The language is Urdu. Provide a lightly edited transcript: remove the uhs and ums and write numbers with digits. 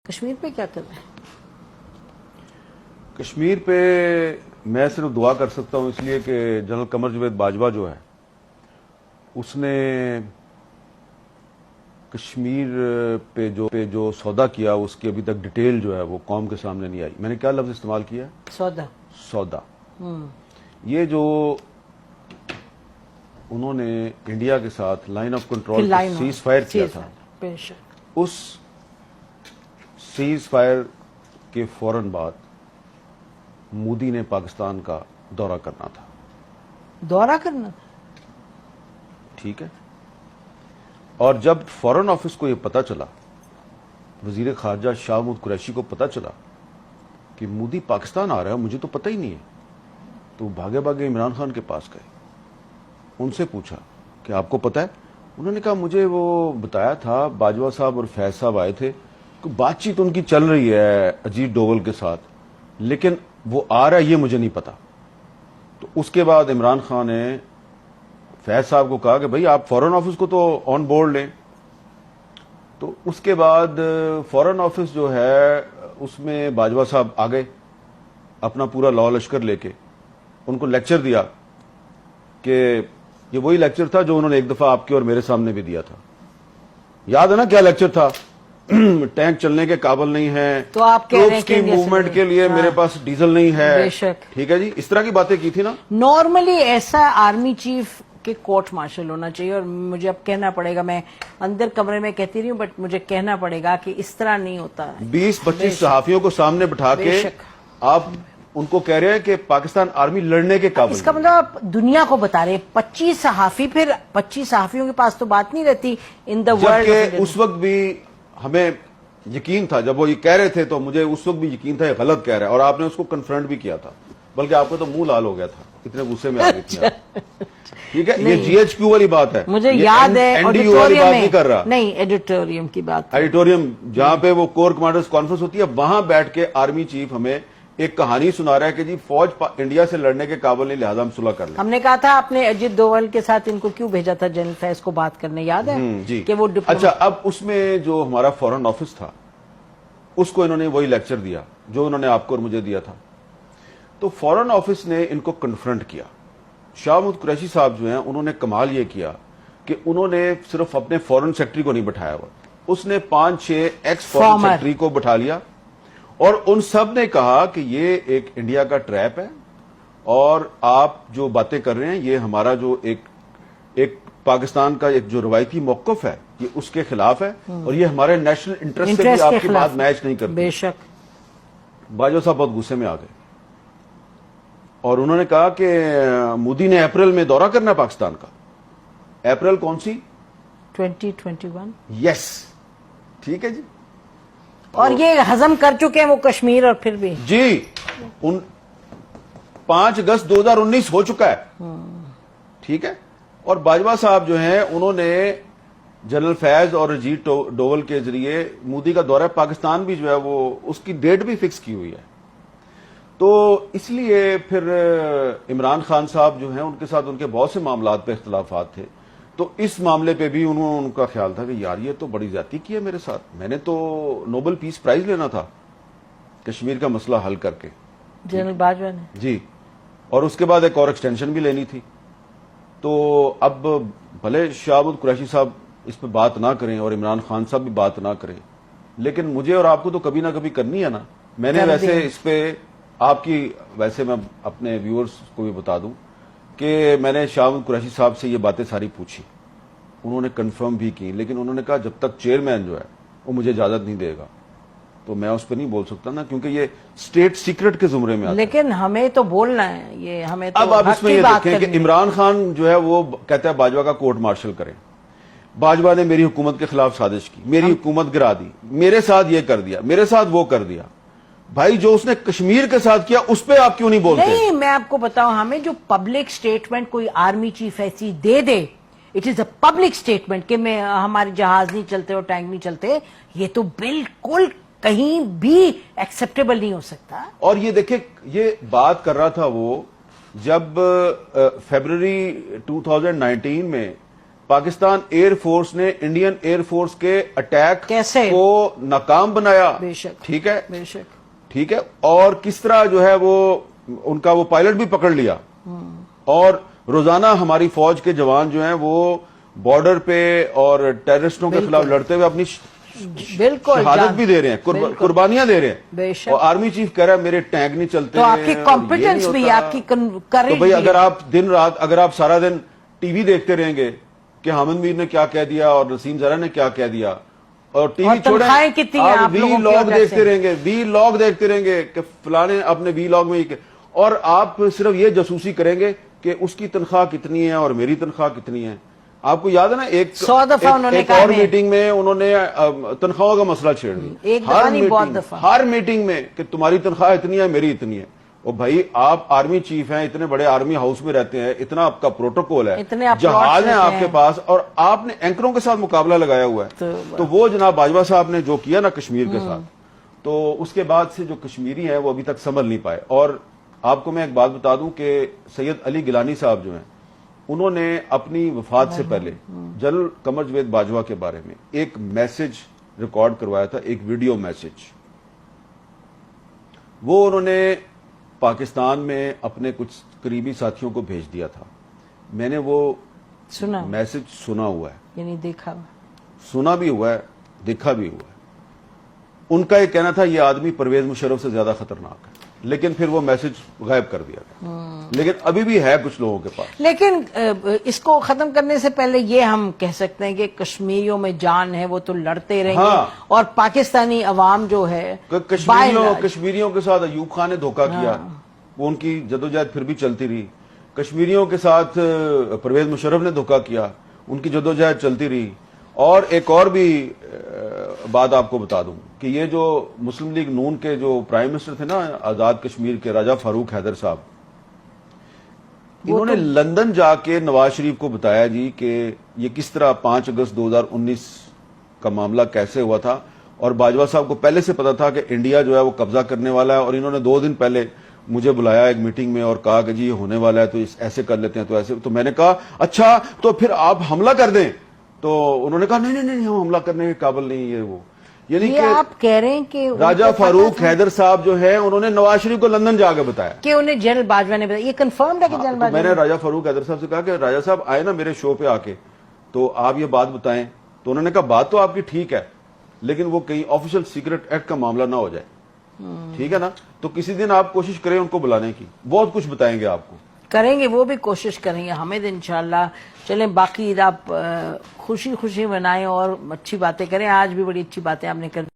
کشمیر پہ کیا کر رہے ہیں؟ کشمیر پہ میں صرف دعا کر سکتا ہوں، اس لیے کہ جنرل قمر جاوید باجوہ جو ہے اس نے کشمیر پہ جو سودا کیا اس کی ابھی تک ڈیٹیل جو ہے وہ قوم کے سامنے نہیں آئی. میں نے کیا لفظ استعمال کیا؟ سودا. یہ جو انہوں نے انڈیا کے ساتھ line of control cease fire کیا تھا، اس سیز فائر کے فوراً بعد مودی نے پاکستان کا دورہ کرنا تھا. ٹھیک ہے. اور جب فورن آفس کو یہ پتا چلا، وزیر خارجہ شاہ محمود قریشی کو پتا چلا کہ مودی پاکستان آ رہا ہے، مجھے تو پتہ ہی نہیں ہے، تو بھاگے بھاگے عمران خان کے پاس گئے. ان سے پوچھا کہ آپ کو پتا ہے؟ انہوں نے کہا مجھے وہ بتایا تھا، باجوہ صاحب اور فیض صاحب آئے تھے، بات چیت ان کی چل رہی ہے اجیت ڈوول کے ساتھ، لیکن وہ آ رہا ہے یہ مجھے نہیں پتا. تو اس کے بعد عمران خان نے فیض صاحب کو کہا کہ بھئی آپ فورن آفس کو تو آن بورڈ لیں. تو اس کے بعد فورن آفس جو ہے اس میں باجوہ صاحب آ گئے اپنا پورا لاؤ لشکر لے کے. ان کو لیکچر دیا کہ یہ وہی لیکچر تھا جو انہوں نے ایک دفعہ آپ کے اور میرے سامنے بھی دیا تھا. یاد ہے نا کیا لیکچر تھا؟ ٹینک چلنے کے قابل نہیں ہے، تو آپ کہہ رہے ہیں کی موومنٹ کے لیے میرے پاس ڈیزل نہیں ہے. ٹھیک ہے جی، اس طرح کی باتیں کی تھی نا. نارملی ایسا آرمی چیف کے کورٹ مارشل ہونا چاہیے، اور مجھے اب کہنا پڑے گا، میں اندر کمرے میں کہتی رہی ہوں بٹ مجھے کہنا پڑے گا کہ اس طرح نہیں ہوتا. 20-25 صحافیوں کو سامنے بٹھا کے آپ ان کو کہہ رہے ہیں کہ پاکستان آرمی لڑنے کے قابل. اس کا مطلب آپ دنیا کو بتا رہے 25 صحافی، پھر 25 صحافیوں کے پاس تو بات نہیں رہتی ان دا ورلڈ. جبکہ اس وقت بھی ہمیں یقین تھا، جب وہ یہ کہہ رہے تھے تو مجھے اس وقت بھی یقین تھا یہ غلط کہہ رہا ہے، اور آپ نے اس کو کنفرنٹ بھی کیا تھا، بلکہ آپ کا تو منہ لال ہو گیا تھا، اتنے غصے میں آ گئی تھی. ٹھیک ہے، یہ جی ایچ کیو والی بات ہے، مجھے یاد ہے ایڈیٹوریم کی بات، ایڈیٹوریم جہاں پہ وہ کور کمانڈرز کانفرنس ہوتی ہے، وہاں بیٹھ کے آرمی چیف ہمیں ایک کہانی سنا رہا ہے کہ جی فوج انڈیا سے لڑنے کے قابل نہیں، لہذا ہم صلح کر لیں. ہم نے کہا تھا آپ نے اجیت ڈوول کے ساتھ ان کو کیوں بھیجا تھا جنرل فیض کو بات کرنے، یاد ہے جی کہ وہ اچھا. اب اس میں جو ہمارا فورن آفس تھا اس کو انہوں نے وہی لیکچر دیا جو انہوں نے آپ کو اور مجھے دیا تھا. تو فورن آفس نے ان کو کنفرنٹ کیا. شاہ محمود قریشی صاحب جو ہیں انہوں نے کمال یہ کیا کہ انہوں نے صرف اپنے فورن سیکٹری کو نہیں بٹھایا ہوا، اس نے 5-6 ایکس فورن سیکٹری کو بٹھا لیا، اور ان سب نے کہا کہ یہ ایک انڈیا کا ٹریپ ہے، اور آپ جو باتیں کر رہے ہیں یہ ہمارا جو ایک پاکستان کا ایک جو روایتی موقف ہے یہ اس کے خلاف ہے، اور یہ ہمارے نیشنل انٹرسٹ سے بھی آپ کی بات میچ نہیں کرتی. بے شک. باجوہ صاحب بہت غصے میں آ گئے، اور انہوں نے کہا کہ مودی نے اپریل میں دورہ کرنا ہے پاکستان کا. اپریل کون سی؟ 2021. یس. ٹھیک ہے جی. اور یہ ہضم کر چکے ہیں وہ کشمیر، اور پھر بھی جی 5 اگست 2019 ہو چکا ہے. ٹھیک ہے. اور باجوہ صاحب جو ہیں انہوں نے جنرل فیض اور اجیت ڈوول کے ذریعے مودی کا دورہ پاکستان بھی جو ہے وہ اس کی ڈیٹ بھی فکس کی ہوئی ہے. تو اس لیے پھر عمران خان صاحب جو ہیں ان کے ساتھ ان کے بہت سے معاملات پہ اختلافات تھے، تو اس معاملے پہ بھی ان کا خیال تھا کہ یار یہ تو بڑی زیادتی کی ہے میرے ساتھ، میں نے تو نوبل پیس پرائز لینا تھا کشمیر کا مسئلہ حل کر کے. جنرل باجوہ نے جی، اور اس کے بعد ایک اور ایکسٹینشن بھی لینی تھی. تو اب بھلے شاہ محمود قریشی صاحب اس پہ بات نہ کریں اور عمران خان صاحب بھی بات نہ کریں، لیکن مجھے اور آپ کو تو کبھی نہ کبھی کرنی ہے نا. میں نے ویسے اس پہ آپ کی ویسے میں اپنے ویورز کو بھی بتا دوں کہ میں نے شاہ محمود قریشی صاحب سے یہ باتیں ساری پوچھی، انہوں نے کنفرم بھی کی، لیکن انہوں نے کہا جب تک چیئرمین جو ہے وہ مجھے اجازت نہیں دے گا تو میں اس پہ نہیں بول سکتا نا، کیونکہ یہ اسٹیٹ سیکرٹ کے زمرے میں آتا ہے. لیکن ہمیں تو بولنا ہے، یہ ہمیں تو اب آپ اس میں یہ دیکھیں کہ عمران خان جو ہے وہ کہتا ہے باجوہ کا کورٹ مارشل کریں. باجوہ نے میری حکومت کے خلاف سازش کی، میری حکومت گرا دی، میرے ساتھ یہ کر دیا، میرے ساتھ وہ کر دیا. بھائی جو اس نے کشمیر کے ساتھ کیا اس پہ آپ کیوں نہیں بولتے؟ نہیں، میں آپ کو بتاؤں، ہمیں جو پبلک سٹیٹمنٹ کوئی آرمی چیف ایسی دے دے، it is a public statement کہ ہمارے جہاز نہیں چلتے اور ٹینک نہیں چلتے، یہ تو بالکل کہیں بھی ایکسپٹیبل نہیں ہو سکتا. اور یہ دیکھیں یہ بات کر رہا تھا وہ جب فیبروری 2019 میں پاکستان ایئر فورس نے انڈین ایئر فورس کے اٹیک کیسے کو ناکام بنایا. بے شک. ٹھیک ہے, بے شک. ٹھیک ہے, اور کس طرح جو ہے وہ ان کا وہ پائلٹ بھی پکڑ لیا, اور روزانہ ہماری فوج کے جوان جو ہیں وہ بارڈر پہ اور ٹیررسٹوں کے خلاف لڑتے ہوئے اپنی بالکل شہادت بھی دے رہے ہیں, قربانیاں دے رہے ہیں. بے شک. اور آرمی چیف کہہ رہا ہے میرے ٹینک نہیں چلتے. تو آپ کی کمپیٹنس بھی, آپ کی تو کریج بھئی بھی. اگر آپ دن رات, اگر آپ سارا دن ٹی وی دیکھتے رہیں گے کہ حامد میر نے کیا کہہ دیا اور نسیم زرہ نے کیا کہہ دیا, اور ٹی وی چھوڑیں آپ وی لاگ دیکھتے رہیں گے, وی لاگ دیکھتے رہیں گے کہ فلانے اپنے وی لاگ میں, اور آپ صرف یہ جاسوسی کریں گے کہ اس کی تنخواہ کتنی ہے اور میری تنخواہ کتنی ہے. آپ کو یاد ہے نا ایک 100 دفعہ انہوں نے ایک اور میٹنگ میں انہوں نے تنخواہوں کا مسئلہ چھیڑ دیا, ایک دفعہ نہیں بہت دفعہ, ہر میٹنگ میں کہ تمہاری تنخواہ اتنی ہے میری اتنی ہے. اور بھائی آپ آرمی چیف ہیں, اتنے بڑے آرمی ہاؤس میں رہتے ہیں, اتنا آپ کا پروٹوکول ہے, جہاز ہیں آپ کے پاس, اور آپ نے اینکروں کے ساتھ مقابلہ لگایا ہوا ہے. تو وہ جناب باجوہ صاحب نے جو کیا نا کشمیر کے ساتھ, تو اس کے بعد سے جو کشمیری ہیں وہ ابھی تک سنبھل نہیں پائے. اور آپ کو میں ایک بات بتا دوں کہ سید علی گیلانی صاحب جو ہیں انہوں نے اپنی وفات سے پہلے جنرل قمر جاوید باجوہ کے بارے میں ایک میسج ریکارڈ کروایا تھا, ایک ویڈیو میسج. وہ انہوں نے پاکستان میں اپنے کچھ قریبی ساتھیوں کو بھیج دیا تھا. میں نے وہ سنا میسج سنا ہوا ہے, یعنی دیکھا, سنا بھی ہوا ہے, دیکھا بھی ہوا ہے. ان کا یہ کہنا تھا یہ آدمی پرویز مشرف سے زیادہ خطرناک ہے, لیکن پھر وہ میسج غائب کر دیا گیا. لیکن ابھی بھی ہے کچھ لوگوں کے پاس. لیکن اس کو ختم کرنے سے پہلے یہ ہم کہہ سکتے ہیں کہ کشمیریوں میں جان ہے, وہ تو لڑتے رہیں گے, اور پاکستانی عوام جو ہے کشمیریوں کے ساتھ ایوب خان نے دھوکہ کیا, وہ ان کی جدوجہد پھر بھی چلتی رہی. کشمیریوں کے ساتھ پرویز مشرف نے دھوکہ کیا, ان کی جدوجہد چلتی رہی. اور ایک اور بھی بات آپ کو بتا دوں کہ یہ جو مسلم لیگ نون کے جو پرائم منسٹر تھے نا آزاد کشمیر کے, راجہ فاروق حیدر صاحب, انہوں نے لندن جا کے نواز شریف کو بتایا جی کہ یہ کس طرح 5 اگست 2019 کا معاملہ کیسے ہوا تھا, اور باجوہ صاحب کو پہلے سے پتا تھا کہ انڈیا جو ہے وہ قبضہ کرنے والا ہے, اور انہوں نے 2 دن پہلے مجھے بلایا ایک میٹنگ میں اور کہا کہ جی یہ ہونے والا ہے تو ایسے کر لیتے ہیں, تو ایسے. تو میں نے کہا اچھا تو پھر آپ حملہ کر دیں, تو انہوں نے کہا نہیں نہیں نہیں ہم حملہ کرنے کے قابل نہیں, یہ وہ. یعنی کہ آپ کہہ رہے ہیں کہ راجہ فاروق حیدر صاحب جو ہیں انہوں نے نواز شریف کو لندن جا کے بتایا کہ انہیں جنرل باجوہ نے بتایا. یہ کنفرمڈ ہے کہ جنرل باجوہ, میں نے راجہ فاروق حیدر صاحب سے کہا کہ راجہ صاحب آئے نا میرے شو پہ آ کے, تو آپ یہ بات بتائیں. تو انہوں نے کہا بات تو آپ کی ٹھیک ہے, لیکن وہ کہیں آفیشل سیکرٹ ایکٹ کا معاملہ نہ ہو جائے. ٹھیک ہے نا, تو کسی دن آپ کوشش کریں ان کو بلانے کی, بہت کچھ بتائیں گے آپ کو. کریں گے, وہ بھی کوشش کریں گے حامد انشاءاللہ. چلیں باقی آپ خوشی خوشی منائیں اور اچھی باتیں کریں. آج بھی بڑی اچھی باتیں آپ نے کر